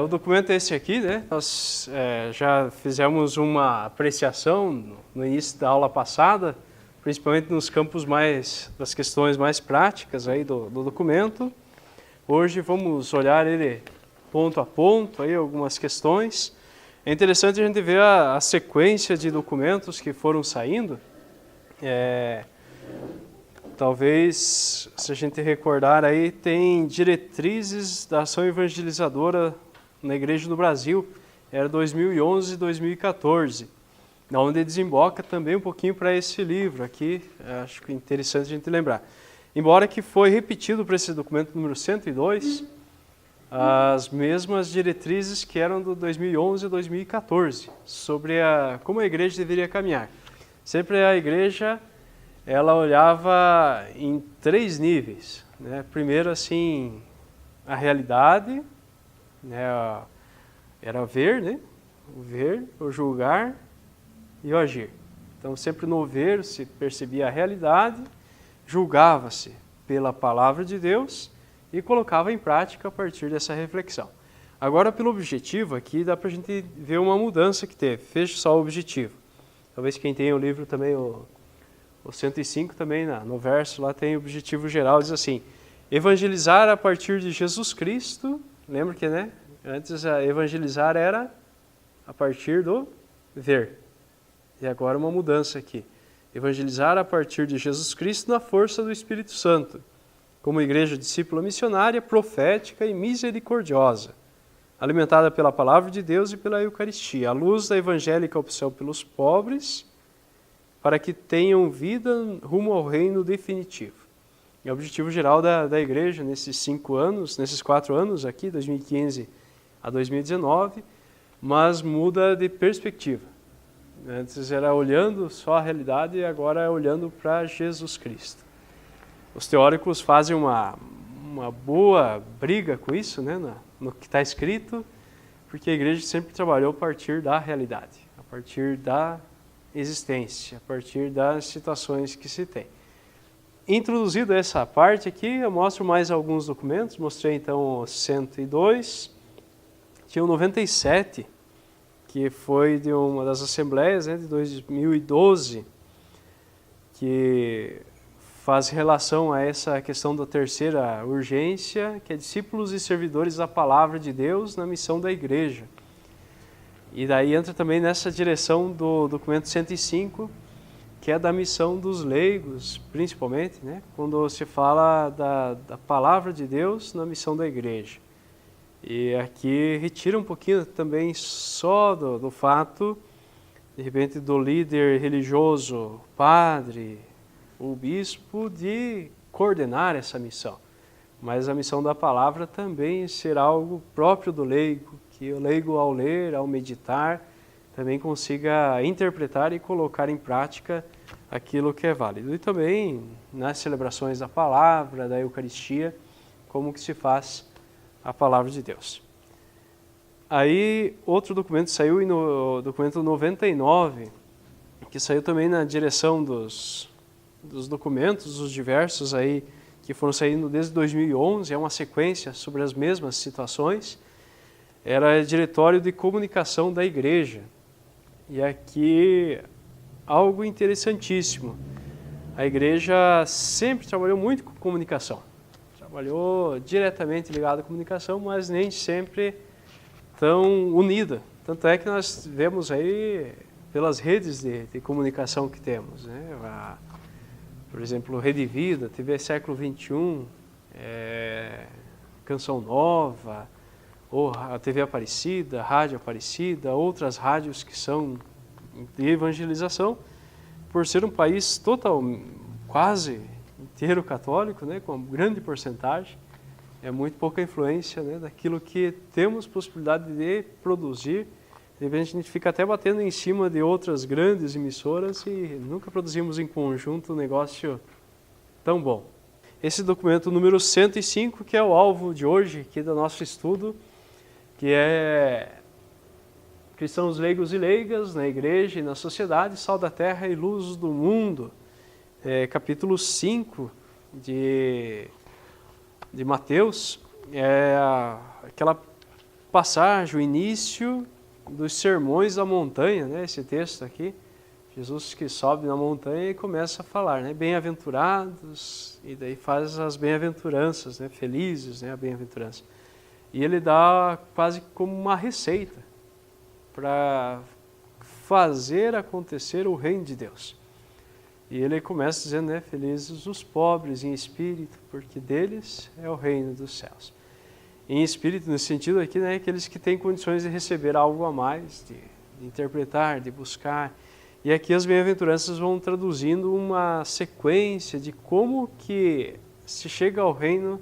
documento é esse aqui, né? Nós já fizemos uma apreciação no início da aula passada, principalmente nos campos das questões mais práticas aí do documento. Hoje vamos olhar ele ponto a ponto, aí algumas questões. É interessante a gente ver a sequência de documentos que foram saindo. Talvez, se a gente recordar aí, tem diretrizes da ação evangelizadora na Igreja do Brasil, era 2011 e 2014, onde desemboca também um pouquinho para esse livro aqui, acho que é interessante a gente lembrar. Embora que foi repetido para esse documento número 102, as mesmas diretrizes que eram do 2011 e 2014, sobre como a igreja deveria caminhar. Sempre a igreja, ela olhava em 3 níveis, né? Primeiro, assim, a realidade, né? Era ver, né? O ver, o julgar e o agir. Então, sempre no ver se percebia a realidade, julgava-se pela palavra de Deus e colocava em prática a partir dessa reflexão. Agora, pelo objetivo aqui, dá para a gente ver uma mudança que teve. Veja só o objetivo. Talvez quem tem o livro também, o 105 também, no verso lá tem o objetivo geral, diz assim: evangelizar a partir de Jesus Cristo. Lembra que, né? Antes evangelizar era a partir do ver. E agora uma mudança aqui. Evangelizar a partir de Jesus Cristo na força do Espírito Santo, como igreja discípula missionária, profética e misericordiosa, alimentada pela palavra de Deus e pela Eucaristia, a luz da evangélica opção pelos pobres, para que tenham vida rumo ao reino definitivo. É o objetivo geral da igreja nesses 4 anos aqui, 2015 a 2019, mas muda de perspectiva. Antes era olhando só a realidade e agora é olhando para Jesus Cristo. Os teóricos fazem uma boa briga com isso, né, no que está escrito, porque a igreja sempre trabalhou a partir da realidade, a partir da existência, a partir das situações que se tem. Introduzido essa parte aqui, eu mostro mais alguns documentos. Mostrei então o 102, tinha o 97, que foi de uma das assembleias, né, de 2012, que faz relação a essa questão da terceira urgência, que é discípulos e servidores da palavra de Deus na missão da igreja. E daí entra também nessa direção do documento 105, que é da missão dos leigos, principalmente, né? Quando se fala da palavra de Deus na missão da igreja. E aqui retira um pouquinho também só do fato, de repente, do líder religioso, padre, o bispo, de coordenar essa missão. Mas a missão da palavra também será algo próprio do leigo, que o leigo, ao ler, ao meditar, também consiga interpretar e colocar em prática aquilo que é válido. E também nas celebrações da palavra, da Eucaristia, como que se faz a palavra de Deus. Aí, outro documento saiu no documento 99, que saiu também na direção dos documentos, os diversos aí, que foram saindo desde 2011, é uma sequência sobre as mesmas situações. Era Diretório de Comunicação da Igreja. E aqui, algo interessantíssimo. A igreja sempre trabalhou muito com comunicação. Trabalhou diretamente ligado à comunicação, mas nem sempre tão unida. Tanto é que nós vemos aí pelas redes de comunicação que temos, né? Por exemplo, Rede Vida, TV Século XXI, Canção Nova, ou a TV Aparecida, Rádio Aparecida, outras rádios que são de evangelização, por ser um país quase inteiro católico, né, com uma grande porcentagem, é muito pouca influência, né, daquilo que temos possibilidade de produzir. De repente a gente fica até batendo em cima de outras grandes emissoras e nunca produzimos em conjunto um negócio tão bom. Esse documento número 105, que é o alvo de hoje aqui do nosso estudo, que é cristãos leigos e leigas na igreja e na sociedade, sal da terra e luz do mundo. Capítulo 5 de Mateus, aquela passagem, o início dos sermões da montanha, né? Esse texto aqui, Jesus que sobe na montanha e começa a falar, né? Bem-aventurados, e daí faz as bem-aventuranças, né? Felizes, né? A bem-aventurança. E ele dá quase como uma receita para fazer acontecer o reino de Deus. E ele começa dizendo, né? Felizes os pobres em espírito, porque deles é o reino dos céus. Em espírito, no sentido aqui, né, aqueles que têm condições de receber algo a mais, de interpretar, de buscar. E aqui as bem-aventuranças vão traduzindo uma sequência de como que se chega ao reino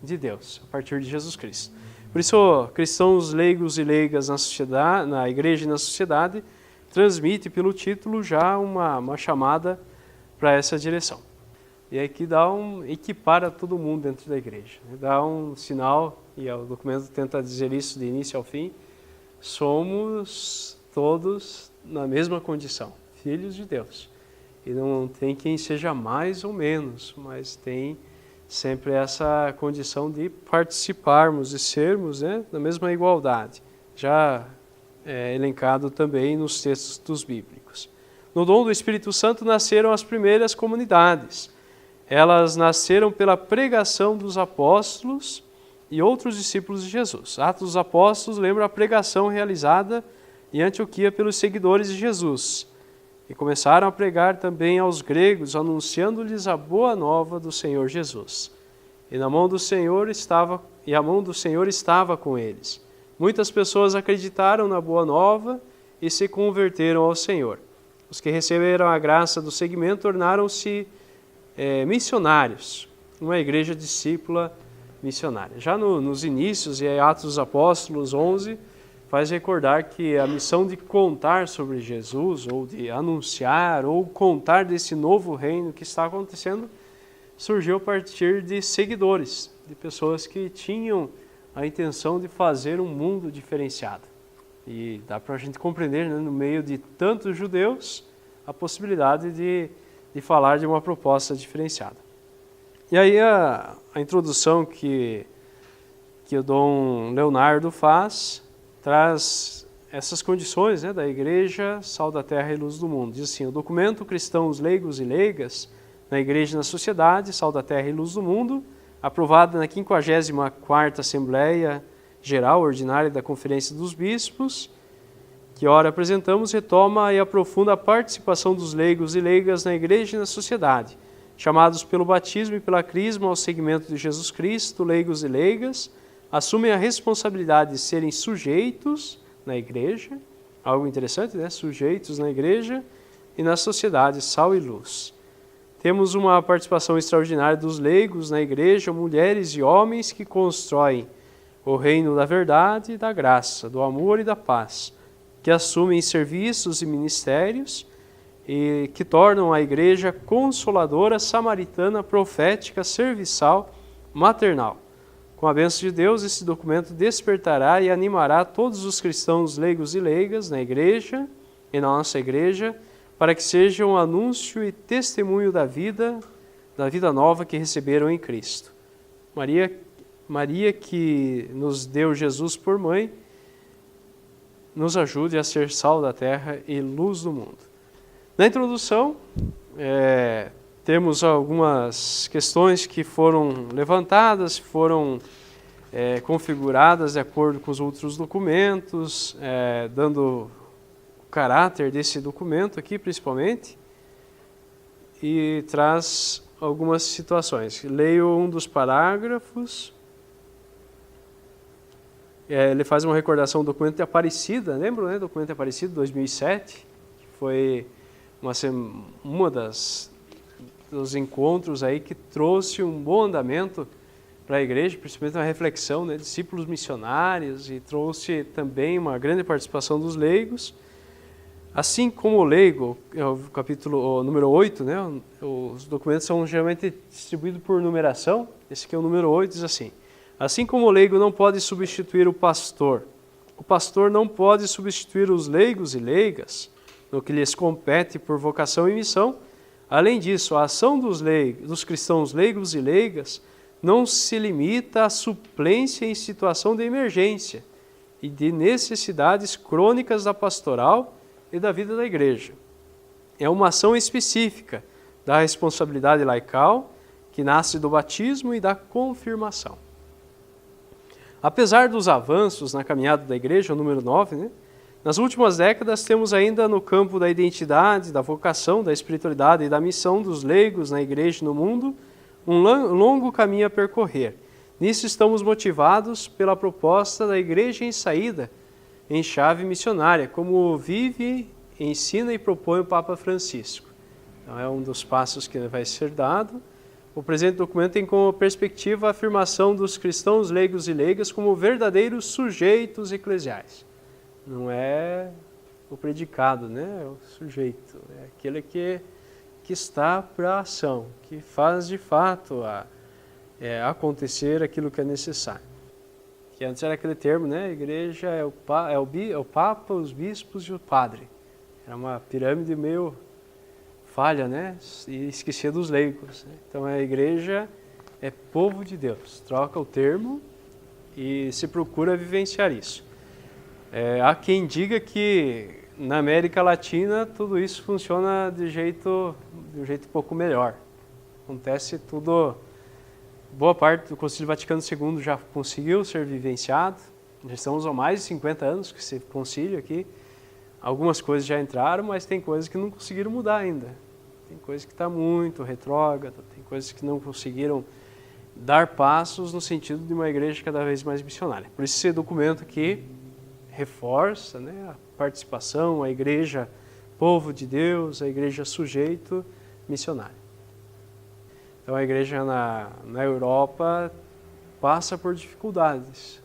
de Deus, a partir de Jesus Cristo. Por isso, cristãos leigos e leigas na sociedade, na igreja e na sociedade, transmite pelo título já uma chamada para essa direção. E aqui equipara todo mundo dentro da igreja. Dá um sinal, e o documento tenta dizer isso de início ao fim, somos todos na mesma condição, filhos de Deus. E não tem quem seja mais ou menos, mas tem sempre essa condição de participarmos e sermos, né, na mesma igualdade, já elencado também nos textos bíblicos. No dom do Espírito Santo nasceram as primeiras comunidades. Elas nasceram pela pregação dos apóstolos e outros discípulos de Jesus. Atos dos Apóstolos lembra a pregação realizada em Antioquia pelos seguidores de Jesus. E começaram a pregar também aos gregos, anunciando-lhes a boa nova do Senhor Jesus. E a mão do Senhor estava com eles. Muitas pessoas acreditaram na boa nova e se converteram ao Senhor. Os que receberam a graça do seguimento tornaram-se missionários, uma igreja discípula missionária. Já nos inícios, em Atos dos Apóstolos 11, faz recordar que a missão de contar sobre Jesus, ou de anunciar, ou contar desse novo reino que está acontecendo, surgiu a partir de seguidores, de pessoas que tinham a intenção de fazer um mundo diferenciado. E dá para a gente compreender, né, no meio de tantos judeus, a possibilidade de falar de uma proposta diferenciada. E aí a introdução que o Dom Leonardo faz, traz essas condições, né, da igreja, sal da terra e luz do mundo. Diz assim, o documento Cristãos Leigos e Leigas, na igreja e na sociedade, sal da terra e luz do mundo, aprovada na 54ª Assembleia Geral Ordinária da Conferência dos Bispos, que ora apresentamos, retoma e aprofunda a participação dos leigos e leigas na igreja e na sociedade, chamados pelo batismo e pela crisma ao seguimento de Jesus Cristo, leigos e leigas, assumem a responsabilidade de serem sujeitos na igreja, algo interessante, né? Sujeitos na igreja e na sociedade, sal e luz. Temos uma participação extraordinária dos leigos na igreja, mulheres e homens que constroem o reino da verdade, da graça, do amor e da paz, que assumem serviços e ministérios e que tornam a igreja consoladora, samaritana, profética, serviçal, maternal. Com a bênção de Deus, esse documento despertará e animará todos os cristãos leigos e leigas na igreja e na nossa igreja, para que sejam um anúncio e testemunho da vida nova que receberam em Cristo. Maria que nos deu Jesus por mãe, nos ajude a ser sal da terra e luz do mundo. Na introdução, temos algumas questões que foram levantadas, foram configuradas de acordo com os outros documentos, dando o caráter desse documento aqui, principalmente, e traz algumas situações. Leio um dos parágrafos. Ele faz uma recordação do documento de Aparecida, lembram, né? Documento de Aparecida, 2007, que foi dos encontros aí que trouxe um bom andamento para a igreja, principalmente uma reflexão, né? Discípulos missionários, e trouxe também uma grande participação dos leigos. Assim como o leigo, o capítulo número 8, né? Os documentos são geralmente distribuídos por numeração. Esse aqui é o número 8, diz assim: assim como o leigo não pode substituir o pastor não pode substituir os leigos e leigas no que lhes compete por vocação e missão. Além disso, a ação dos cristãos leigos e leigas não se limita à suplência em situação de emergência, e de necessidades crônicas da pastoral e da vida da igreja. É uma ação específica da responsabilidade laical que nasce do batismo e da confirmação. Apesar dos avanços na caminhada da igreja, o número 9, né, nas últimas décadas temos ainda no campo da identidade, da vocação, da espiritualidade e da missão dos leigos na igreja e no mundo, um longo caminho a percorrer. Nisso estamos motivados pela proposta da Igreja em Saída, em chave missionária, como vive, ensina e propõe o Papa Francisco. Então, é um dos passos que vai ser dado. O presente documento tem como perspectiva a afirmação dos cristãos leigos e leigas como verdadeiros sujeitos eclesiais. Não é o predicado, né? É o sujeito, é aquele que está para a ação, que faz de fato acontecer aquilo que é necessário. Que antes era aquele termo, né? A igreja é o Papa, os bispos e o padre. Era uma pirâmide meio falha, né? E esquecia dos leigos. Né? Então a igreja é povo de Deus. Troca o termo e se procura vivenciar isso. Há quem diga que na América Latina tudo isso funciona de um jeito um pouco melhor. Acontece tudo. Boa parte do Concílio Vaticano II já conseguiu ser vivenciado. Já estamos há mais de 50 anos com esse concílio aqui. Algumas coisas já entraram, mas tem coisas que não conseguiram mudar ainda. Tem coisas que estão muito retrógrada, tem coisas que não conseguiram dar passos no sentido de uma igreja cada vez mais missionária. Por isso esse documento aqui reforça, né, a participação, a igreja povo de Deus, a igreja sujeito missionário. Então a igreja na Europa passa por dificuldades.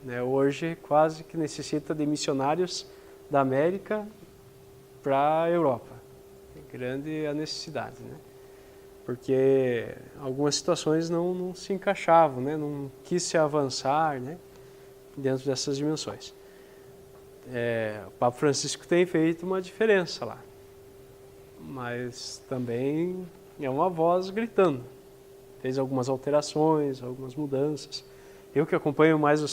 Né? Hoje quase que necessita de missionários da América para a Europa. É grande a necessidade, né? Porque algumas situações não se encaixavam, né? Não quis se avançar, né? Dentro dessas dimensões. O Papa Francisco tem feito uma diferença lá, mas também é uma voz gritando. Fez algumas alterações, algumas mudanças. Eu que acompanho mais o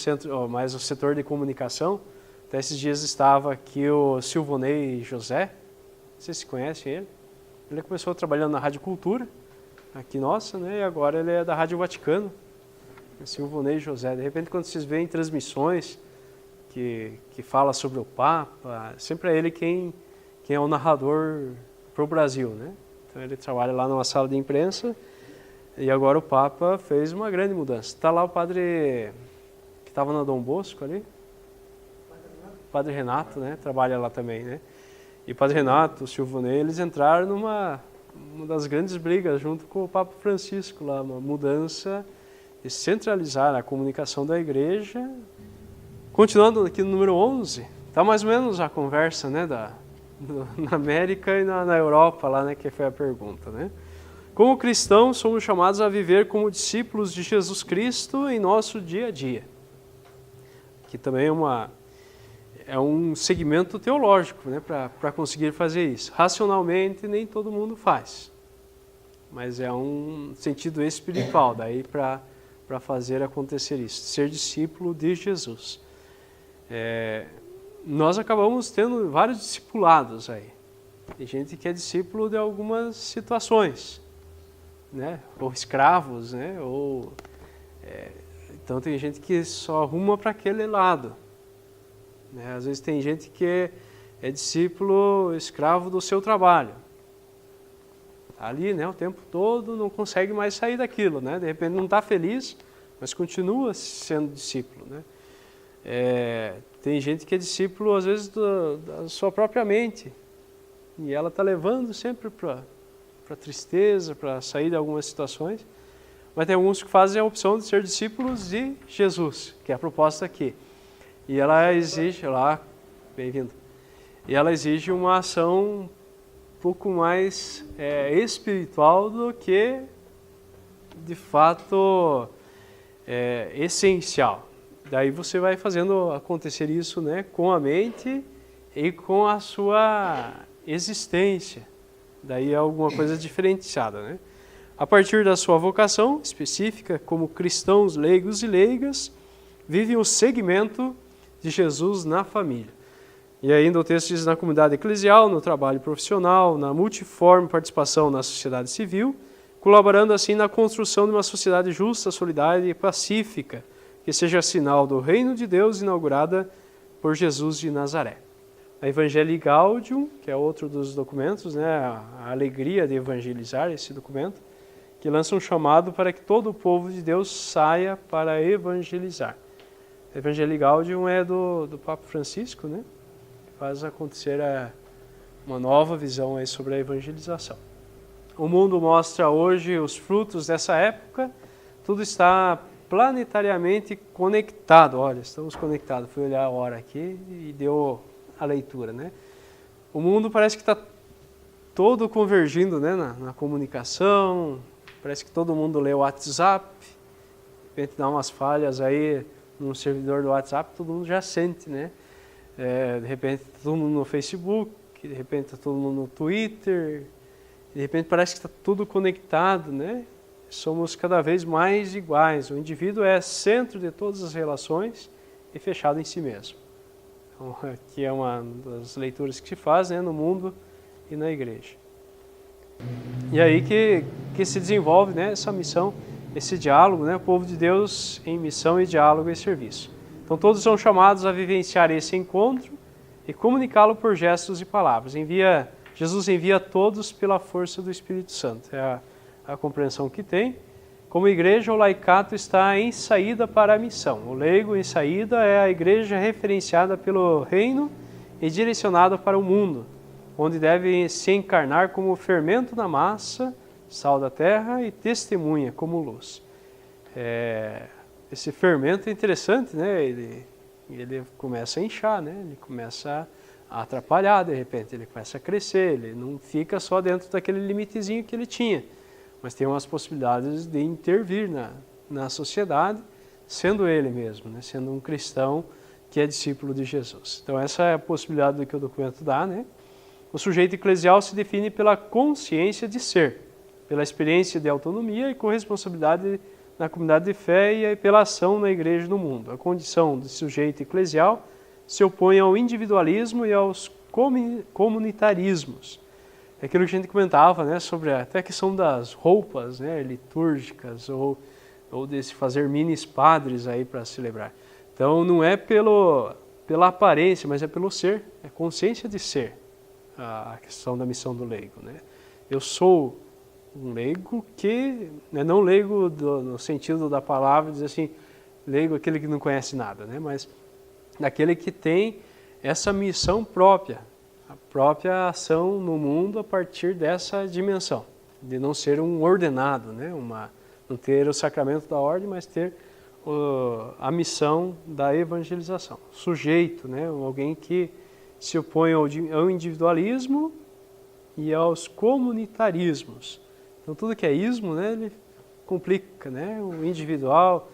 setor de comunicação, até esses dias estava aqui o Silvonei José, não sei se conhecem ele. Ele começou trabalhando na Rádio Cultura, aqui nossa, né? E agora ele é da Rádio Vaticano, Silvonei José. De repente, quando vocês veem transmissões que fala sobre o Papa, sempre é ele quem é o narrador para o Brasil, né? Então ele trabalha lá numa sala de imprensa e agora o Papa fez uma grande mudança. Está lá o padre que estava na Dom Bosco ali, Padre Renato, né? Trabalha lá também, né? E o Padre Renato, o Silvonei, eles entraram numa das grandes brigas junto com o Papa Francisco lá, uma mudança de centralizar a comunicação da igreja. Continuando aqui no número 11, está mais ou menos a conversa, né, na América e na Europa, lá, né, que foi a pergunta. Né? Como cristãos, somos chamados a viver como discípulos de Jesus Cristo em nosso dia a dia. Que também é um segmento teológico, né, para conseguir fazer isso. Racionalmente, nem todo mundo faz, mas é um sentido espiritual, daí para fazer acontecer isso, ser discípulo de Jesus. Nós acabamos tendo vários discipulados aí. Tem gente que é discípulo de algumas situações, né? Ou escravos, né? Então tem gente que só arruma para aquele lado. Né? Às vezes tem gente que é discípulo escravo do seu trabalho. Tá ali, né? O tempo todo, não consegue mais sair daquilo, né? De repente não está feliz, mas continua sendo discípulo, né? Tem gente que é discípulo, às vezes, da sua própria mente. E ela está levando sempre para tristeza, para sair de algumas situações. Mas tem alguns que fazem a opção de ser discípulos de Jesus, que é a proposta aqui. E ela exige, bem-vindo. E ela exige uma ação um pouco mais espiritual do que, de fato, essencial. Daí você vai fazendo acontecer isso, né, com a mente e com a sua existência. Daí é alguma coisa diferenciada, né? A partir da sua vocação específica, como cristãos leigos e leigas, vivem o segmento de Jesus na família. E ainda o texto diz na comunidade eclesial, no trabalho profissional, na multiforme participação na sociedade civil, colaborando assim na construção de uma sociedade justa, solidária e pacífica, que seja sinal do reino de Deus inaugurada por Jesus de Nazaré. A Evangelii Gaudium, que é outro dos documentos, né, a alegria de evangelizar, esse documento, que lança um chamado para que todo o povo de Deus saia para evangelizar. A Evangelii Gaudium é do Papa Francisco, né, que faz acontecer uma nova visão aí sobre a evangelização. O mundo mostra hoje os frutos dessa época, tudo está planetariamente conectado. Olha, estamos conectados. Fui olhar a hora aqui e deu a leitura, né? O mundo parece que está todo convergindo, né, na comunicação, parece que todo mundo lê o WhatsApp, de repente dá umas falhas aí no servidor do WhatsApp, todo mundo já sente, né? De repente todo mundo no Facebook, de repente todo mundo no Twitter, de repente parece que está tudo conectado, né? Somos cada vez mais iguais. O indivíduo é centro de todas as relações e fechado em si mesmo. Então, aqui é uma das leituras que se faz, né, no mundo e na igreja. E aí que se desenvolve, né, essa missão, esse diálogo, né, o povo de Deus em missão e diálogo e serviço. Então todos são chamados a vivenciar esse encontro e comunicá-lo por gestos e palavras. Jesus envia todos pela força do Espírito Santo. É a compreensão que tem. Como igreja, o laicato está em saída para a missão. O leigo em saída é a igreja referenciada pelo reino e direcionada para o mundo, onde deve se encarnar como fermento na massa, sal da terra e testemunha como luz. Esse fermento é interessante, né? Ele começa a inchar, né? Ele começa a atrapalhar de repente, ele começa a crescer, ele não fica só dentro daquele limitezinho que ele tinha, mas tem umas possibilidades de intervir na sociedade, sendo ele mesmo, né? Sendo um cristão que é discípulo de Jesus. Então essa é a possibilidade do que o documento dá, né? O sujeito eclesial se define pela consciência de ser, pela experiência de autonomia e corresponsabilidade na comunidade de fé e pela ação na igreja do mundo. A condição de sujeito eclesial se opõe ao individualismo e aos comunitarismos. É aquilo que a gente comentava, né, sobre até a questão das roupas, né, litúrgicas ou de se fazer minis padres aí para celebrar. Então não é pela aparência, mas é pelo ser, é consciência de ser a questão da missão do leigo, né? Eu sou um leigo que, né, não leigo no sentido da palavra, dizer assim, leigo aquele que não conhece nada, né, mas daquele que tem essa missão própria, a própria ação no mundo a partir dessa dimensão, de não ser um ordenado, né? Não ter o sacramento da ordem, mas ter a missão da evangelização. Sujeito, né? Alguém que se opõe ao individualismo e aos comunitarismos. Então tudo que é ismo, né, ele complica, né? O individual.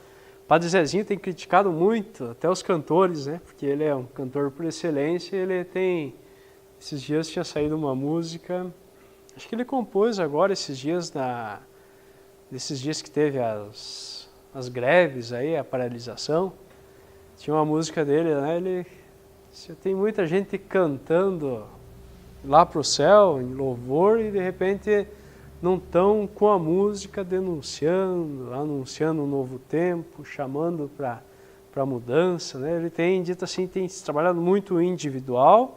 Padre Zezinho tem criticado muito, até os cantores, né? Porque ele é um cantor por excelência, ele tem... Esses dias tinha saído uma música, acho que ele compôs agora esses dias, desses dias que teve as greves aí, a paralisação, tinha uma música dele, né? Tem muita gente cantando lá para o céu, em louvor, e de repente não estão com a música denunciando, anunciando um novo tempo, chamando para a mudança, né? Ele tem dito assim, tem trabalhado muito o individual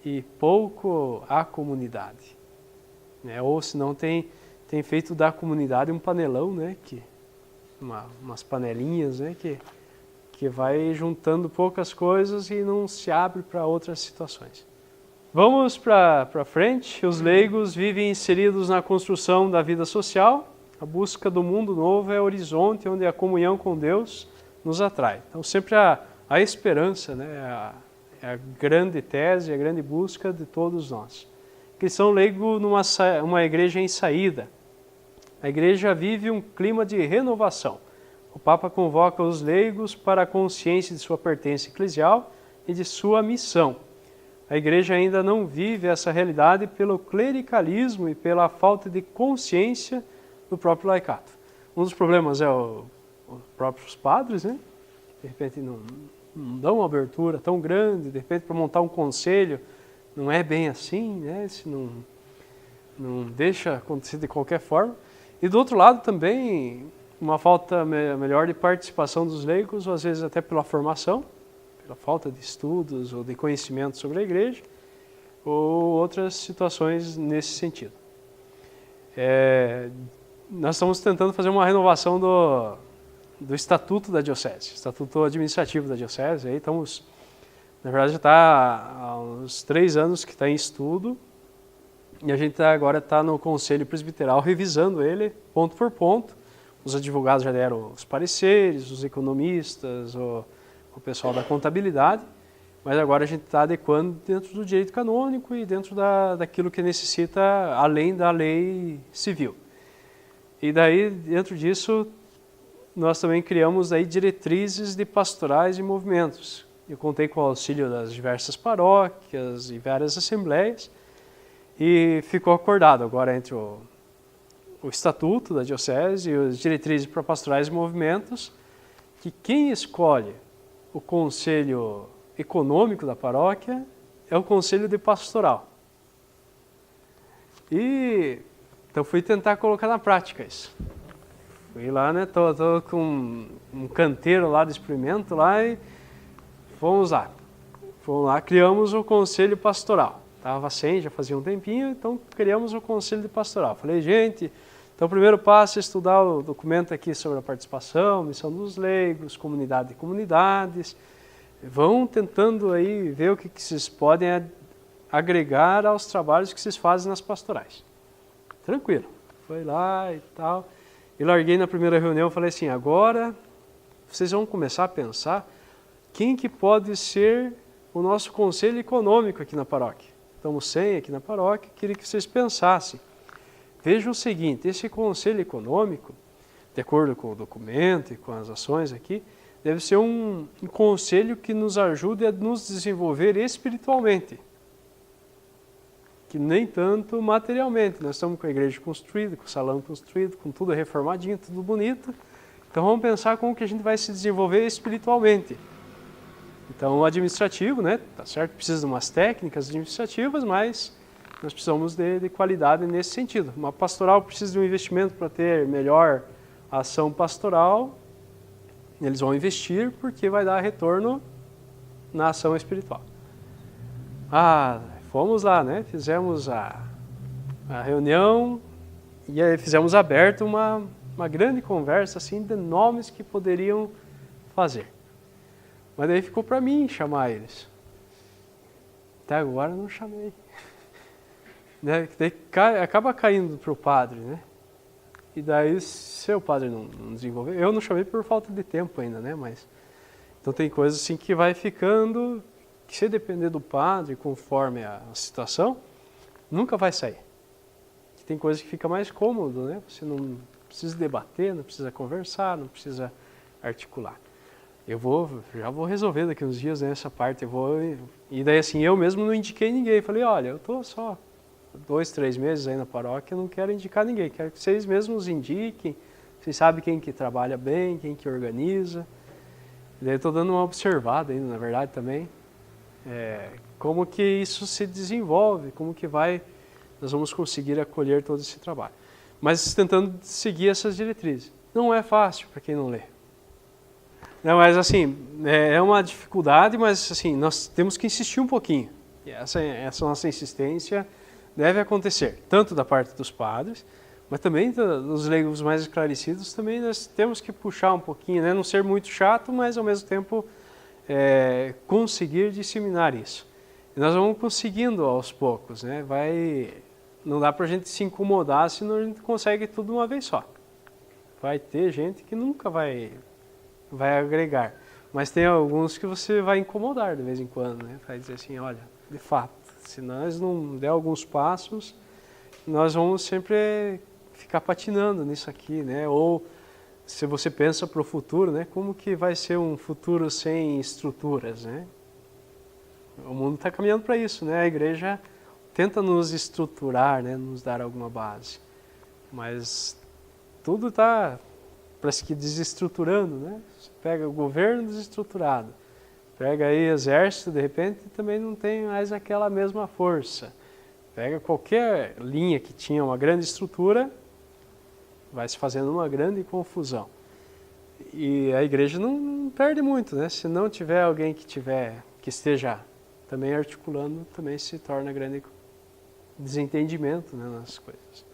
e pouco a comunidade, né? Ou se não tem feito da comunidade um panelão, né? Umas panelinhas, né? Que vai juntando poucas coisas e não se abre para outras situações. Vamos para frente. Os leigos vivem inseridos na construção da vida social. A busca do mundo novo é o horizonte onde a comunhão com Deus nos atrai. Então sempre a esperança, né? É a grande tese, a grande busca de todos nós. Cristão leigo numa igreja em saída. A igreja vive um clima de renovação. O Papa convoca os leigos para a consciência de sua pertença eclesial e de sua missão. A igreja ainda não vive essa realidade pelo clericalismo e pela falta de consciência do próprio laicato. Um dos problemas é os próprios padres, né? De repente não dão uma abertura tão grande, de repente para montar um conselho não é bem assim, né? Se não deixa acontecer de qualquer forma. E do outro lado também uma falta melhor de participação dos leigos, ou às vezes até pela formação, pela falta de estudos ou de conhecimento sobre a igreja, ou outras situações nesse sentido. Nós estamos tentando fazer uma renovação do estatuto da diocese, estatuto administrativo da diocese. Aí estamos, na verdade, já está há uns 3 anos que está em estudo, e a gente agora está no Conselho Presbiteral revisando ele ponto por ponto. Os advogados já deram os pareceres, os economistas, o pessoal da contabilidade, mas agora a gente está adequando dentro do direito canônico e dentro daquilo que necessita além da lei civil. E daí, dentro disso, nós também criamos aí diretrizes de pastorais e movimentos. Eu contei com o auxílio das diversas paróquias e várias assembleias, e ficou acordado agora entre o estatuto da diocese e as diretrizes para pastorais e movimentos, que quem escolhe o conselho econômico da paróquia é o conselho de pastoral. E então fui tentar colocar na prática isso. Fui lá, né, tô com um canteiro lá de experimento lá e fomos lá, criamos o conselho pastoral. Estava sem, já fazia um tempinho, então criamos o conselho de pastoral. Falei, gente, então o primeiro passo é estudar o documento aqui sobre a participação, missão dos leigos, comunidade de comunidades. Vão tentando aí ver o que vocês podem agregar aos trabalhos que vocês fazem nas pastorais. Tranquilo. Foi lá e tal. E larguei na primeira reunião, falei assim, agora vocês vão começar a pensar quem que pode ser o nosso conselho econômico aqui na paróquia. Estamos sem aqui na paróquia, queria que vocês pensassem. Vejam o seguinte, esse conselho econômico, de acordo com o documento e com as ações aqui, deve ser um conselho que nos ajude a nos desenvolver espiritualmente, que nem tanto materialmente. Nós estamos com a igreja construída, com o salão construído, com tudo reformadinho, tudo bonito. Então vamos pensar como que a gente vai se desenvolver espiritualmente. Então o administrativo, né, tá certo, precisa de umas técnicas administrativas, mas nós precisamos de qualidade nesse sentido. Uma pastoral precisa de um investimento para ter melhor ação pastoral. Eles vão investir porque vai dar retorno na ação espiritual. Fomos lá, né? Fizemos a reunião e aí fizemos aberto uma grande conversa assim, de nomes que poderiam fazer. Mas daí ficou para mim chamar eles. Até agora eu não chamei. Né? Daí acaba caindo para o padre, né? E daí, se o padre não desenvolver, eu não chamei por falta de tempo ainda, né? Mas então tem coisas assim que vai ficando, que se depender do padre, conforme a situação, nunca vai sair. Tem coisas que fica mais cômodo, né? Você não precisa debater, não precisa conversar, não precisa articular. Já vou resolver daqui uns dias, né, essa parte. E daí assim, eu mesmo não indiquei ninguém. Falei, olha, eu estou só 2, 3 meses aí na paróquia, eu não quero indicar ninguém. Quero que vocês mesmos indiquem. Vocês sabem quem que trabalha bem, quem que organiza. E daí eu estou dando uma observada ainda, na verdade, também. Como que isso se desenvolve, como que nós vamos conseguir acolher todo esse trabalho. Mas tentando seguir essas diretrizes. Não é fácil para quem não lê. Não, mas assim, é uma dificuldade, mas assim, nós temos que insistir um pouquinho. E essa nossa insistência deve acontecer, tanto da parte dos padres, mas também dos leigos mais esclarecidos, também nós temos que puxar um pouquinho, né? Não ser muito chato, mas ao mesmo tempo conseguir disseminar isso. E nós vamos conseguindo aos poucos, né? Não dá para a gente se incomodar, senão a gente consegue tudo de uma vez só. Vai ter gente que nunca vai agregar. Mas tem alguns que você vai incomodar de vez em quando, né? Vai dizer assim, olha, de fato, se nós não der alguns passos, nós vamos sempre ficar patinando nisso aqui, né? Ou se você pensa para o futuro, né? Como que vai ser um futuro sem estruturas, né? O mundo está caminhando para isso, né? A igreja tenta nos estruturar, né? Nos dar alguma base. Mas tudo está, parece que desestruturando, né? Você pega o governo desestruturado, Pega aí exército, de repente também não tem mais aquela mesma força. Pega qualquer linha que tinha uma grande estrutura, vai se fazendo uma grande confusão. E a igreja não perde muito, né? Se não tiver alguém que esteja também articulando, também se torna grande desentendimento, né, nas coisas.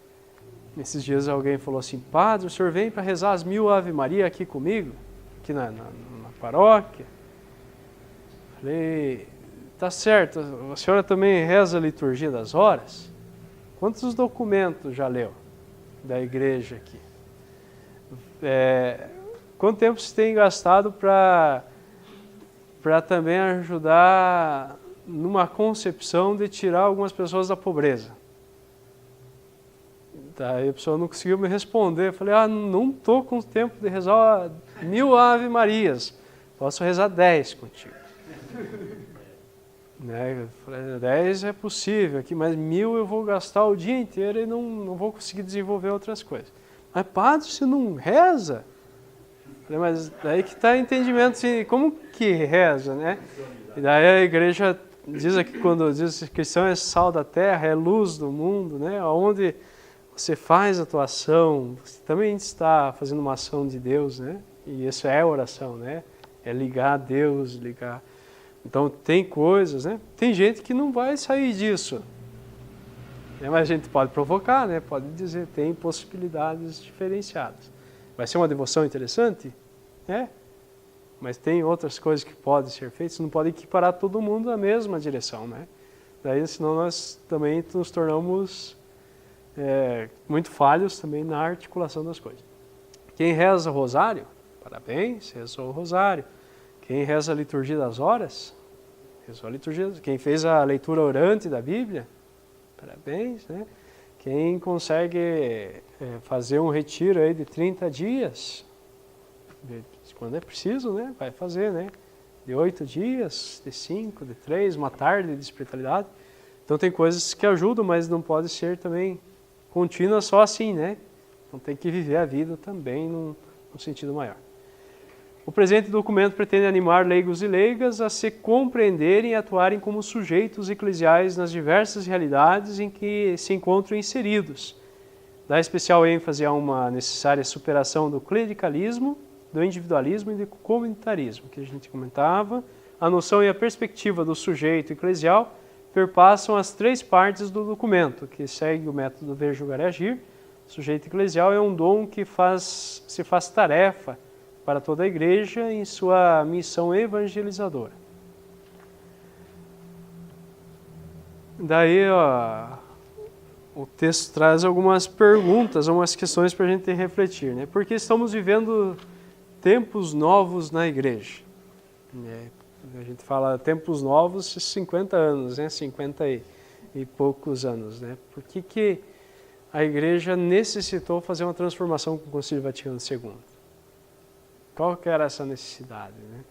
Nesses dias alguém falou assim: padre, o senhor vem para rezar as 1000 Ave Maria aqui comigo? Aqui na paróquia? Falei, tá certo, a senhora também reza a liturgia das horas? Quantos documentos já leu da igreja aqui? Quanto tempo você tem gastado para também ajudar numa concepção de tirar algumas pessoas da pobreza? Daí a pessoa não conseguiu me responder. Eu falei, não estou com tempo de rezar 1000 Ave Marias. Posso rezar 10 contigo. Né? Eu falei, 10 é possível aqui, mas 1000 eu vou gastar o dia inteiro e não vou conseguir desenvolver outras coisas. Mas padre, você não reza? Eu falei, mas daí que está o entendimento, assim, como que reza, né? E daí a igreja diz aqui, quando diz que cristão é sal da terra, é luz do mundo, né? Onde você faz a tua ação, você também está fazendo uma ação de Deus, né? E isso é oração, né? É ligar a Deus, ligar. Então tem coisas, né? Tem gente que não vai sair disso. Mas a gente pode provocar, né? Pode dizer, tem possibilidades diferenciadas. Vai ser uma devoção interessante? Mas tem outras coisas que podem ser feitas, você não pode equiparar todo mundo na mesma direção, né? Daí, senão nós também nos tornamos muito falhos também na articulação das coisas. Quem reza o rosário, parabéns, rezou o rosário. Quem reza a liturgia das horas, rezou a liturgia. Quem fez a leitura orante da Bíblia, parabéns, né? Quem consegue fazer um retiro aí de 30 dias, quando é preciso, né? Vai fazer, né? De 8 dias, de 5, de 3, uma tarde de espiritualidade. Então tem coisas que ajudam, mas não pode ser também contínua só assim, né? Então tem que viver a vida também num sentido maior. O presente documento pretende animar leigos e leigas a se compreenderem e atuarem como sujeitos eclesiais nas diversas realidades em que se encontram inseridos. Dá especial ênfase a uma necessária superação do clericalismo, do individualismo e do comunitarismo, que a gente comentava. A noção e a perspectiva do sujeito eclesial perpassam as 3 partes do documento, que segue o método ver, julgar e agir. O sujeito eclesial é um dom que se faz tarefa para toda a igreja em sua missão evangelizadora. Daí, o texto traz algumas perguntas, algumas questões para a gente refletir, né? Porque estamos vivendo tempos novos na igreja. A gente fala tempos novos, 50 anos, né? 50 e poucos anos, né? Por que a igreja necessitou fazer uma transformação com o Concílio Vaticano II? Qual que era essa necessidade, né?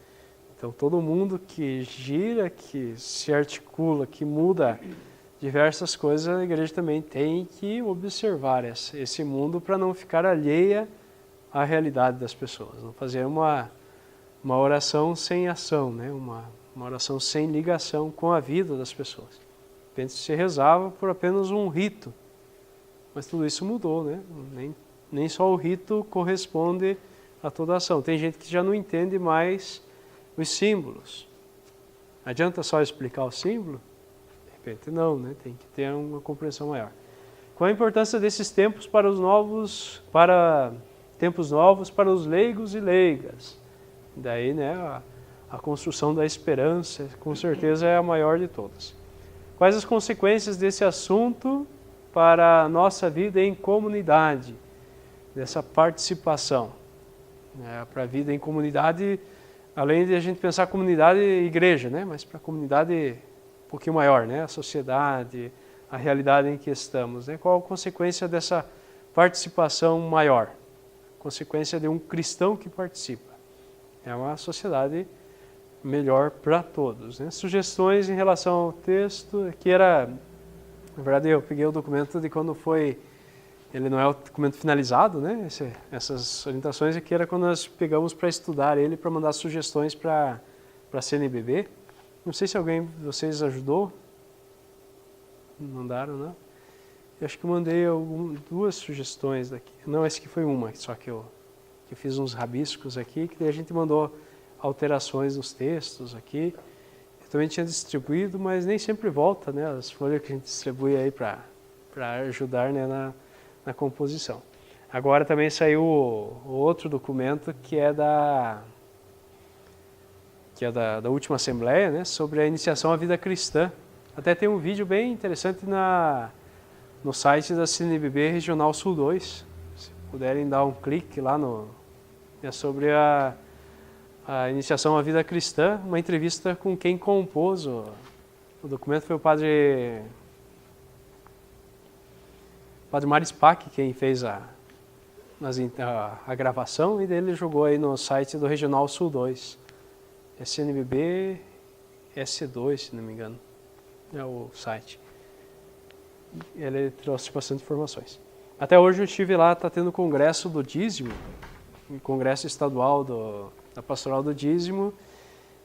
Então, todo mundo que gira, que se articula, que muda diversas coisas, a igreja também tem que observar esse mundo para não ficar alheia à realidade das pessoas. Não fazer uma oração sem ação, né? Uma oração sem ligação com a vida das pessoas. De repente se rezava por apenas um rito, mas tudo isso mudou, né? Nem só o rito corresponde a toda a ação. Tem gente que já não entende mais os símbolos. Adianta só explicar o símbolo? De repente não, né? Tem que ter uma compreensão maior. Qual a importância desses tempos tempos novos para os leigos e leigas? Daí, né, a construção da esperança, com certeza é a maior de todas. Quais as consequências desse assunto para a nossa vida em comunidade, dessa participação? Para a vida em comunidade, além de a gente pensar comunidade e igreja, né? Mas para a comunidade um pouquinho maior, né? A sociedade, a realidade em que estamos, né? Qual a consequência dessa participação maior? Consequência de um cristão que participa. É uma sociedade melhor para todos, né? Sugestões em relação ao texto, que era, na verdade eu peguei o documento de quando foi, ele não é o documento finalizado, né? Essas orientações aqui era quando nós pegamos para estudar ele, para mandar sugestões para para a CNBB. Não sei se alguém de vocês ajudou. Mandaram, não? Eu acho que mandei duas sugestões daqui. Não, esse aqui foi uma, só que eu fiz uns rabiscos aqui, que daí a gente mandou alterações nos textos aqui. Eu também tinha distribuído, mas nem sempre volta, né? As folhas que a gente distribui aí para ajudar, né, na composição. Agora também saiu o outro documento que é da última Assembleia, né, sobre a iniciação à vida cristã. Até tem um vídeo bem interessante no site da CNBB Regional Sul 2. Se puderem dar um clique lá é sobre a iniciação à vida cristã, uma entrevista com quem compôs o documento foi o padre Mário Spack, quem fez a gravação, e dele jogou aí no site do Regional Sul 2. É CNBB S2, se não me engano, é o site. Ele trouxe bastante informações. Até hoje eu estive lá, está tendo o congresso do dízimo, o congresso estadual da pastoral do dízimo,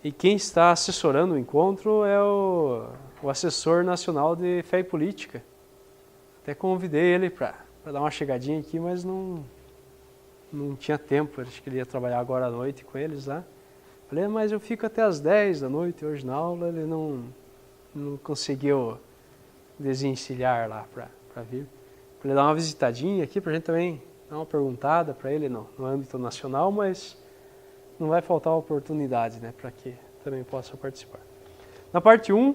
e quem está assessorando o encontro é o assessor nacional de fé e política. Até convidei ele para dar uma chegadinha aqui, mas não tinha tempo, acho que ele ia trabalhar agora à noite com eles lá. Falei, mas eu fico até às 10 da noite hoje na aula, ele não conseguiu desencilhar lá para vir. Para ele dar uma visitadinha aqui, para a gente também dar uma perguntada para ele no âmbito nacional, mas não vai faltar oportunidade, né, para que também possa participar. Na parte 1,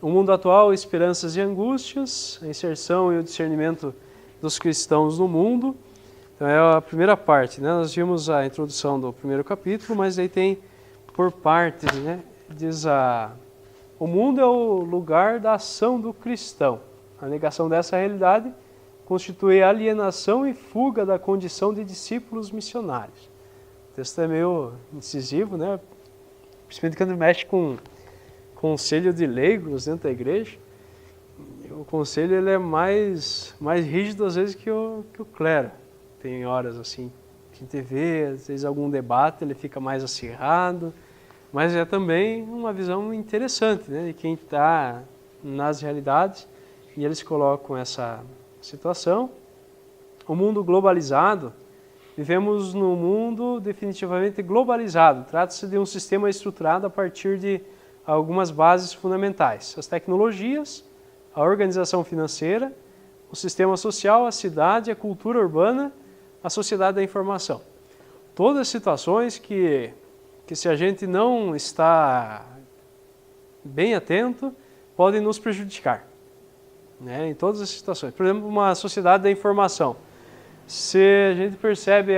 o mundo atual, esperanças e angústias, a inserção e o discernimento dos cristãos no mundo. Então é a primeira parte, né? Nós vimos a introdução do primeiro capítulo, mas aí tem por partes, né? Diz o mundo é o lugar da ação do cristão. A negação dessa realidade constitui alienação e fuga da condição de discípulos missionários. O texto é meio incisivo, né? Principalmente quando mexe com conselho de leigos dentro da igreja. O conselho ele é mais rígido às vezes que o clero. Tem horas assim que a gente vê, às vezes algum debate ele fica mais acirrado, mas é também uma visão interessante, né, de quem está nas realidades, e eles colocam essa situação. O mundo globalizado, vivemos num mundo definitivamente globalizado, trata-se de um sistema estruturado a partir de algumas bases fundamentais: as tecnologias, a organização financeira, o sistema social, a cidade, a cultura urbana, a sociedade da informação. Todas situações que se a gente não está bem atento, podem nos prejudicar, né? Em todas as situações. Por exemplo, uma sociedade da informação. Se a gente percebe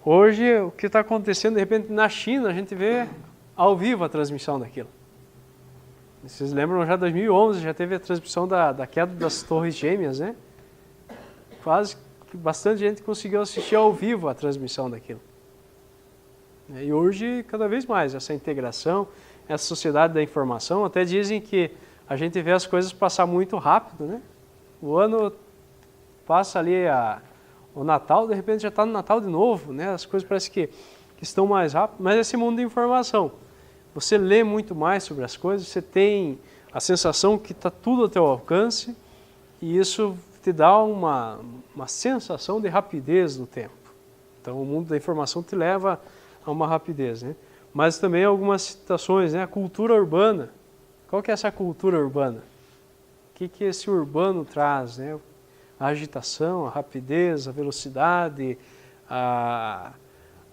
hoje o que está acontecendo, de repente, na China, a gente vê ao vivo a transmissão daquilo. Vocês lembram, já em 2011, já teve a transmissão da queda das Torres Gêmeas, né? Quase bastante gente conseguiu assistir ao vivo a transmissão daquilo. E hoje, cada vez mais, essa integração, essa sociedade da informação, até dizem que a gente vê as coisas passar muito rápido, né? O ano passa ali o Natal, de repente já está no Natal de novo, né? As coisas parecem que estão mais rápido, mas esse mundo de informação, você lê muito mais sobre as coisas, você tem a sensação que está tudo ao teu alcance, e isso te dá uma sensação de rapidez no tempo. Então o mundo da informação te leva a uma rapidez, né? Mas também algumas situações, né? A cultura urbana. Qual que é essa cultura urbana? O que esse urbano traz, né? A agitação, a rapidez, a velocidade,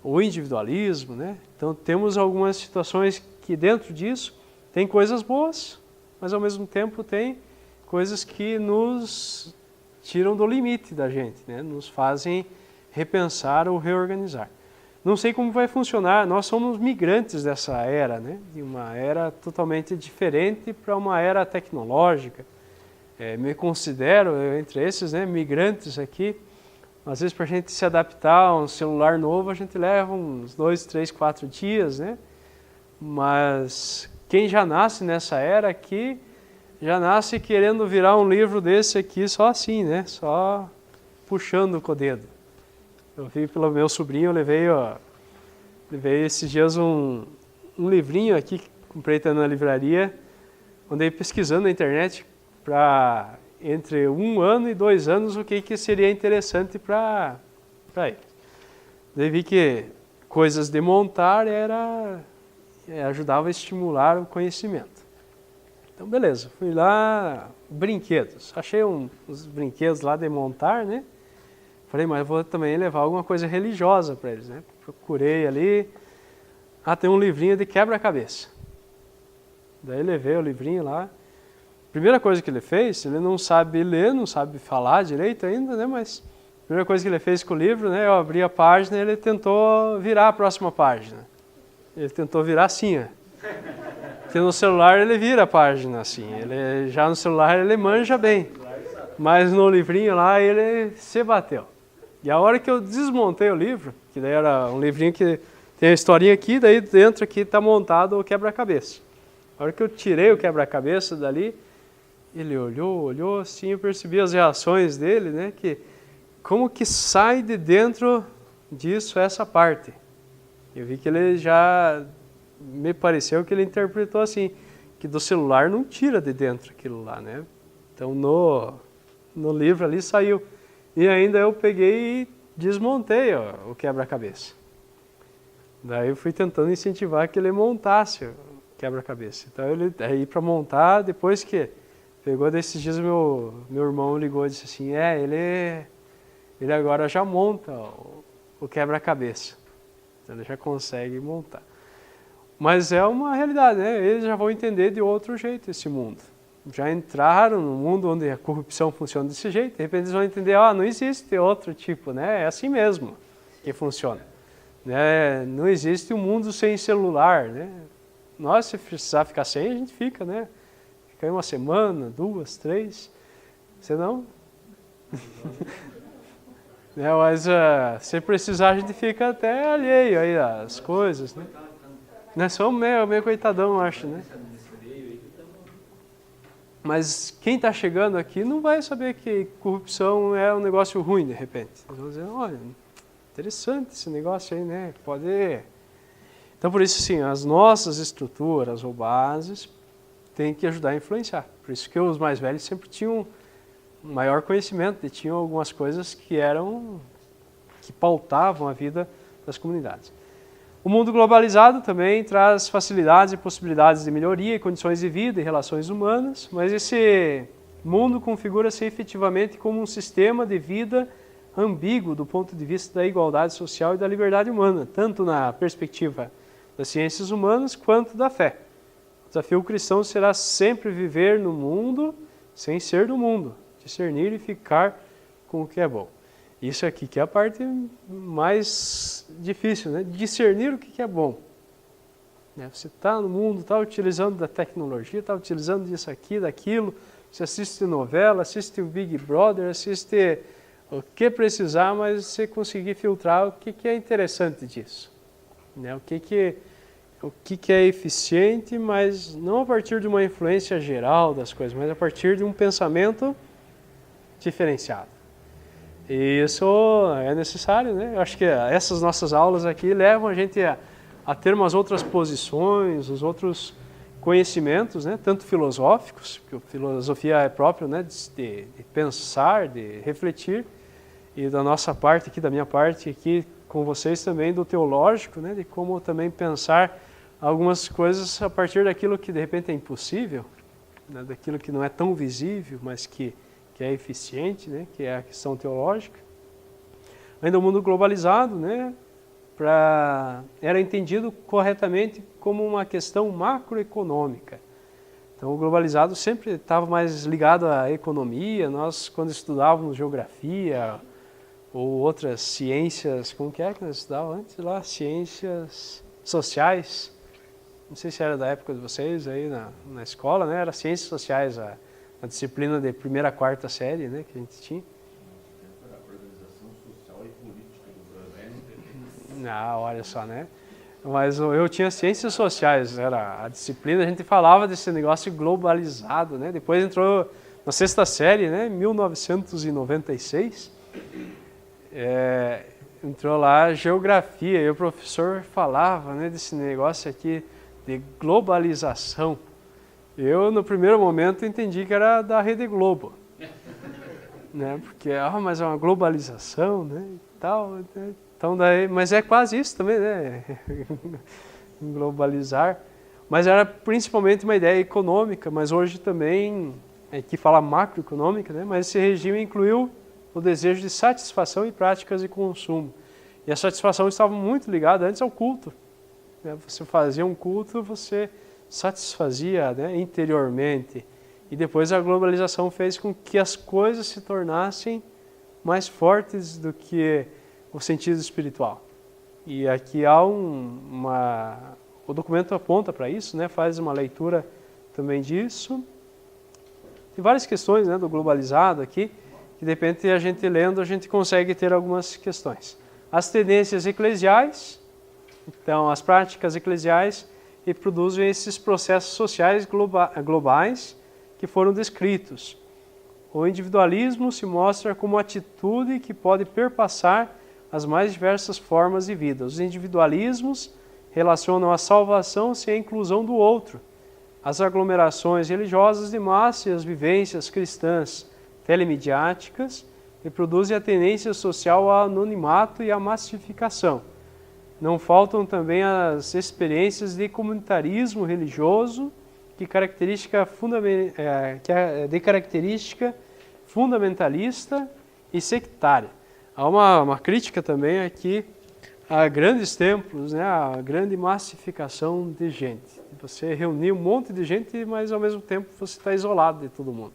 o individualismo, né? Então temos algumas situações que dentro disso tem coisas boas, mas ao mesmo tempo tem coisas que nos tiram do limite da gente, né? Nos fazem repensar ou reorganizar. Não sei como vai funcionar, nós somos migrantes dessa era, né? De uma era totalmente diferente para uma era tecnológica. Me considero, entre esses, né, migrantes aqui. Às vezes, para a gente se adaptar a um celular novo, a gente leva uns 2, 3, 4 dias, né? Mas quem já nasce nessa era aqui, já nasce querendo virar um livro desse aqui só assim, né? Só puxando com o dedo. Eu vi pelo meu sobrinho, eu levei Levei esses dias um livrinho aqui que comprei na livraria, andei pesquisando na internet para entre 1 ano e 2 anos o que seria interessante para ele. Daí vi que coisas de montar ajudava a estimular o conhecimento. Então beleza, fui lá, brinquedos. Achei uns brinquedos lá de montar, né? Falei, mas vou também levar alguma coisa religiosa para eles, né? Procurei ali, tem um livrinho de quebra-cabeça. Daí levei o livrinho lá. Primeira coisa que ele fez, ele não sabe ler, não sabe falar direito ainda, né? Mas a primeira coisa que ele fez com o livro, né? Eu abri a página e ele tentou virar a próxima página. Ele tentou virar assim, ó. Porque no celular ele vira a página assim. Já no celular ele manja bem. Mas no livrinho lá ele se bateu. E a hora que eu desmontei o livro, que daí era um livrinho que tem a historinha aqui, daí dentro aqui está montado o quebra-cabeça. A hora que eu tirei o quebra-cabeça dali, ele olhou assim, eu percebi as reações dele, né? Que como que sai de dentro disso essa parte? Eu vi que ele já, me pareceu que ele interpretou assim, que do celular não tira de dentro aquilo lá, né? Então no livro ali saiu. E ainda eu peguei e desmontei o quebra-cabeça. Daí eu fui tentando incentivar que ele montasse o quebra-cabeça. Então ele aí para montar, depois que pegou desses dias meu irmão ligou e disse assim, ele agora já monta o quebra-cabeça. Então ele já consegue montar. Mas é uma realidade, né? Eles já vão entender de outro jeito esse mundo. Já entraram no mundo onde a corrupção funciona desse jeito, de repente eles vão entender, não existe outro tipo, né? É assim mesmo que funciona. Né? Não existe um mundo sem celular, né? Nós, se precisar ficar sem, a gente fica, né? Fica aí 1 semana, 2, 3, senão... né? Mas se precisar, a gente fica até alheio aí às coisas, né? Nós somos meio coitadão, acho, né? Mas quem está chegando aqui não vai saber que corrupção é um negócio ruim, de repente. Eles vão dizer, olha, interessante esse negócio aí, né? Pode... Então, por isso, sim, as nossas estruturas ou bases têm que ajudar a influenciar. Por isso que os mais velhos sempre tinham um maior conhecimento e tinham algumas coisas que pautavam a vida das comunidades. O mundo globalizado também traz facilidades e possibilidades de melhoria e condições de vida e relações humanas, mas esse mundo configura-se efetivamente como um sistema de vida ambíguo do ponto de vista da igualdade social e da liberdade humana, tanto na perspectiva das ciências humanas quanto da fé. O desafio cristão será sempre viver no mundo sem ser do mundo, discernir e ficar com o que é bom. Isso aqui que é a parte mais difícil, né? Discernir o que é bom. Você está no mundo, está utilizando da tecnologia, está utilizando disso aqui, daquilo, você assiste novela, assiste o Big Brother, assiste o que precisar, mas você conseguir filtrar o que é interessante disso. O que é eficiente, mas não a partir de uma influência geral das coisas, mas a partir de um pensamento diferenciado. E isso é necessário, né? Eu acho que essas nossas aulas aqui levam a gente a ter umas outras posições, os outros conhecimentos, né? Tanto filosóficos, porque a filosofia é próprio, né? de pensar, de refletir, e da nossa parte aqui, da minha parte aqui com vocês também, do teológico, né? De como também pensar algumas coisas a partir daquilo que de repente é impossível, né? Daquilo que não é tão visível, mas que é eficiente, né? Que é a questão teológica. Ainda o mundo globalizado, né? Era entendido corretamente como uma questão macroeconômica. Então o globalizado sempre estava mais ligado à economia. Nós, quando estudávamos geografia ou outras ciências, como que nós estudávamos antes lá? Ciências sociais. Não sei se era da época de vocês aí na escola, né? Era ciências sociais, a disciplina de 1ª a 4ª série, né, que a gente tinha. A organização social e política do Brasil. Não, olha só, né? Mas eu tinha ciências sociais, era a disciplina, a gente falava desse negócio globalizado, né? Depois entrou na 6ª série, né, 1996. entrou lá geografia e o professor falava, né, desse negócio aqui de globalização. Eu, no primeiro momento, entendi que era da Rede Globo, né, porque, mas é uma globalização, né, e tal, né, então daí, mas é quase isso também, né, globalizar. Mas era principalmente uma ideia econômica, mas hoje também, aqui fala macroeconômica, né, mas esse regime incluiu o desejo de satisfação e práticas de consumo. E a satisfação estava muito ligada antes ao culto. Né? Você fazia um culto, você satisfazia, né, interiormente. E depois a globalização fez com que as coisas se tornassem mais fortes do que o sentido espiritual. E aqui há o documento aponta para isso, né, faz uma leitura também disso. Tem várias questões, né, do globalizado aqui, que de repente a gente lendo, a gente consegue ter algumas questões. As tendências eclesiais, então as práticas eclesiais reproduzem esses processos sociais globais que foram descritos. O individualismo se mostra como atitude que pode perpassar as mais diversas formas de vida. Os individualismos relacionam a salvação sem a inclusão do outro. As aglomerações religiosas de massa e as vivências cristãs telemediáticas reproduzem a tendência social ao anonimato e à massificação. Não faltam também as experiências de comunitarismo religioso, de característica fundamentalista e sectária. Há uma crítica também aqui a grandes templos, né, a grande massificação de gente. Você reunir um monte de gente, mas ao mesmo tempo você está isolado de todo mundo,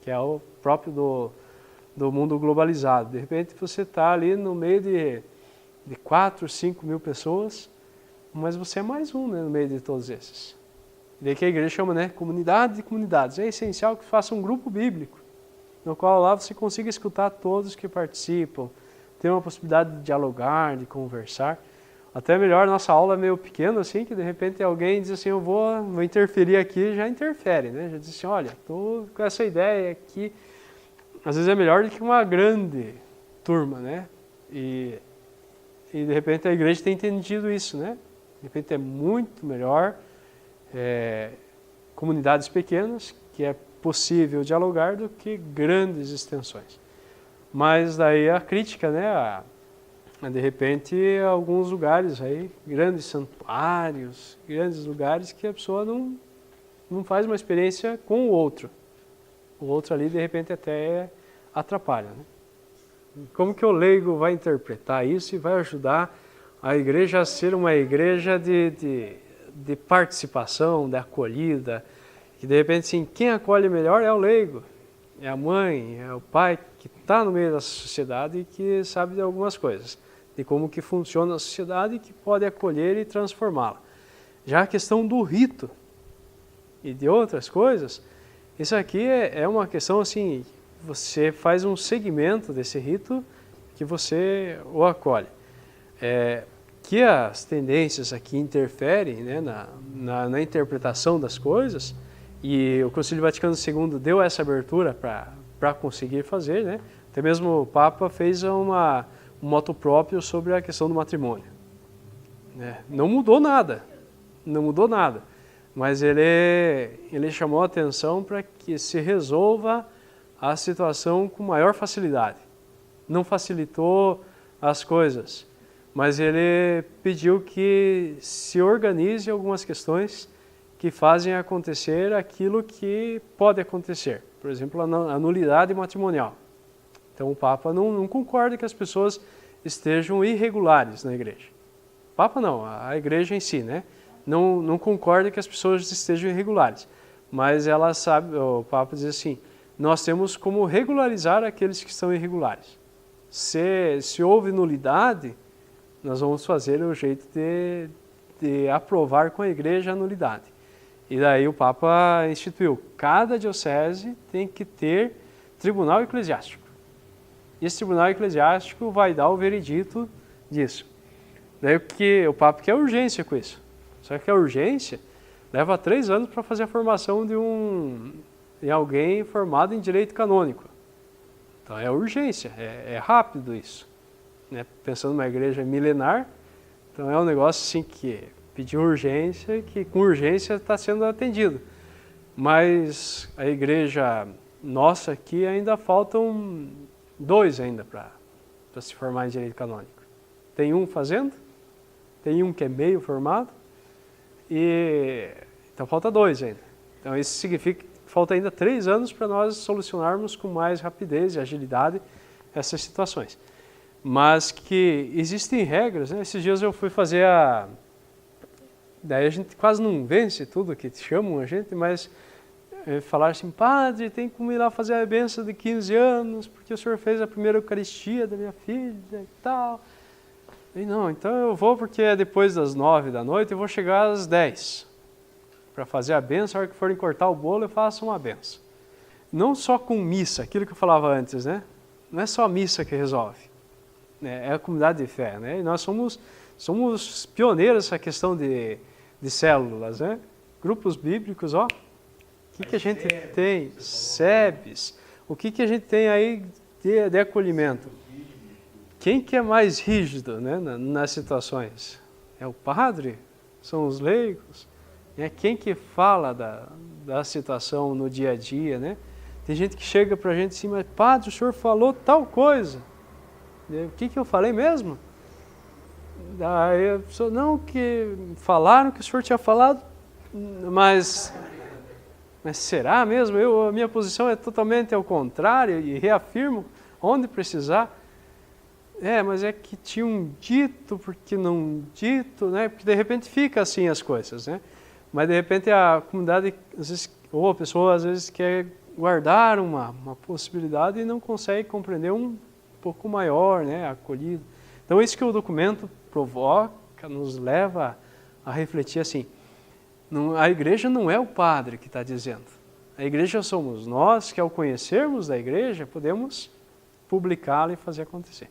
que é o próprio do mundo globalizado. De repente você está ali no meio de 4, 5 mil pessoas, mas você é mais um, né, no meio de todos esses. E daí que a igreja chama, né, comunidade de comunidades. É essencial que faça um grupo bíblico, no qual lá você consiga escutar todos que participam, ter uma possibilidade de dialogar, de conversar. Até melhor, nossa aula é meio pequena, assim, que de repente alguém diz assim, eu vou interferir aqui, já interfere, né? Já diz assim, olha, estou com essa ideia aqui. Às vezes é melhor do que uma grande turma, né? E de repente a igreja tem entendido isso, né? De repente é muito melhor comunidades pequenas, que é possível dialogar, do que grandes extensões. Mas daí a crítica, né? De repente, alguns lugares aí, grandes santuários, grandes lugares que a pessoa não faz uma experiência com o outro. O outro ali, de repente, até atrapalha, né? Como que o leigo vai interpretar isso e vai ajudar a igreja a ser uma igreja de participação, de acolhida, que de repente, assim, quem acolhe melhor é o leigo, é a mãe, é o pai que está no meio da sociedade e que sabe de algumas coisas, de como que funciona a sociedade e que pode acolher e transformá-la. Já a questão do rito e de outras coisas, isso aqui é uma questão assim, você faz um segmento desse rito que você o acolhe. Que as tendências aqui interferem, né, na interpretação das coisas, e o Concílio Vaticano II deu essa abertura para conseguir fazer, né? Até mesmo o Papa fez um moto próprio sobre a questão do matrimônio. Né? Não mudou nada, mas ele chamou a atenção para que se resolva a situação com maior facilidade. Não facilitou as coisas, mas ele pediu que se organize algumas questões que fazem acontecer aquilo que pode acontecer. Por exemplo, a nulidade matrimonial. Então o Papa não concorda que as pessoas estejam irregulares na igreja. O Papa não, a igreja em si, né? Não concorda que as pessoas estejam irregulares. Mas ela sabe, o Papa diz assim, nós temos como regularizar aqueles que estão irregulares. Se houve nulidade, nós vamos fazer o jeito de aprovar com a igreja a nulidade. E daí o Papa instituiu, cada diocese tem que ter tribunal eclesiástico. Esse tribunal eclesiástico vai dar o veredito disso. Daí o Papa quer urgência com isso. Só que a urgência leva 3 anos para fazer a formação de alguém formado em direito canônico. Então é urgência, é rápido isso. né? Pensando numa igreja milenar, então é um negócio assim que pediu urgência e que com urgência está sendo atendido. Mas a igreja nossa aqui ainda faltam 2 ainda para se formar em direito canônico. Tem um fazendo, tem um que é meio formado, e então falta 2 ainda. Então isso significa que falta ainda 3 anos para nós solucionarmos com mais rapidez e agilidade essas situações. Mas que existem regras, né? Esses dias eu fui fazer daí a gente quase não vence tudo que chamam a gente, mas falar assim, padre, tem como ir lá fazer a bênção de 15 anos, porque o senhor fez a primeira Eucaristia da minha filha e tal. E não, então eu vou porque é depois das 9 da noite, eu vou chegar às 10 para fazer a bênção. A hora que forem cortar o bolo, eu faço uma bênção. Não só com missa, aquilo que eu falava antes, né? Não é só a missa que resolve, né? É a comunidade de fé, né? E nós somos pioneiros nessa questão de células, né? Grupos bíblicos, ó. O que a gente tem? SEBs. O que a gente tem aí de acolhimento? Quem que é mais rígido, né, nas situações? É o padre? São os leigos? É quem que fala da situação no dia a dia, né? Tem gente que chega para a gente assim, mas padre, o senhor falou tal coisa. O que eu falei mesmo? Daí a pessoa, não, que falaram que o senhor tinha falado, mas será mesmo? A minha posição é totalmente ao contrário e reafirmo onde precisar. Mas é que tinham dito, porque não dito, né? Porque de repente fica assim as coisas, né? Mas de repente a comunidade, às vezes, ou a pessoa às vezes quer guardar uma possibilidade e não consegue compreender um pouco maior, né? Acolhido. Então isso que o documento provoca, nos leva a refletir assim, a igreja não é o padre que está dizendo. A igreja somos nós que, ao conhecermos da igreja, podemos publicá-la e fazer acontecer.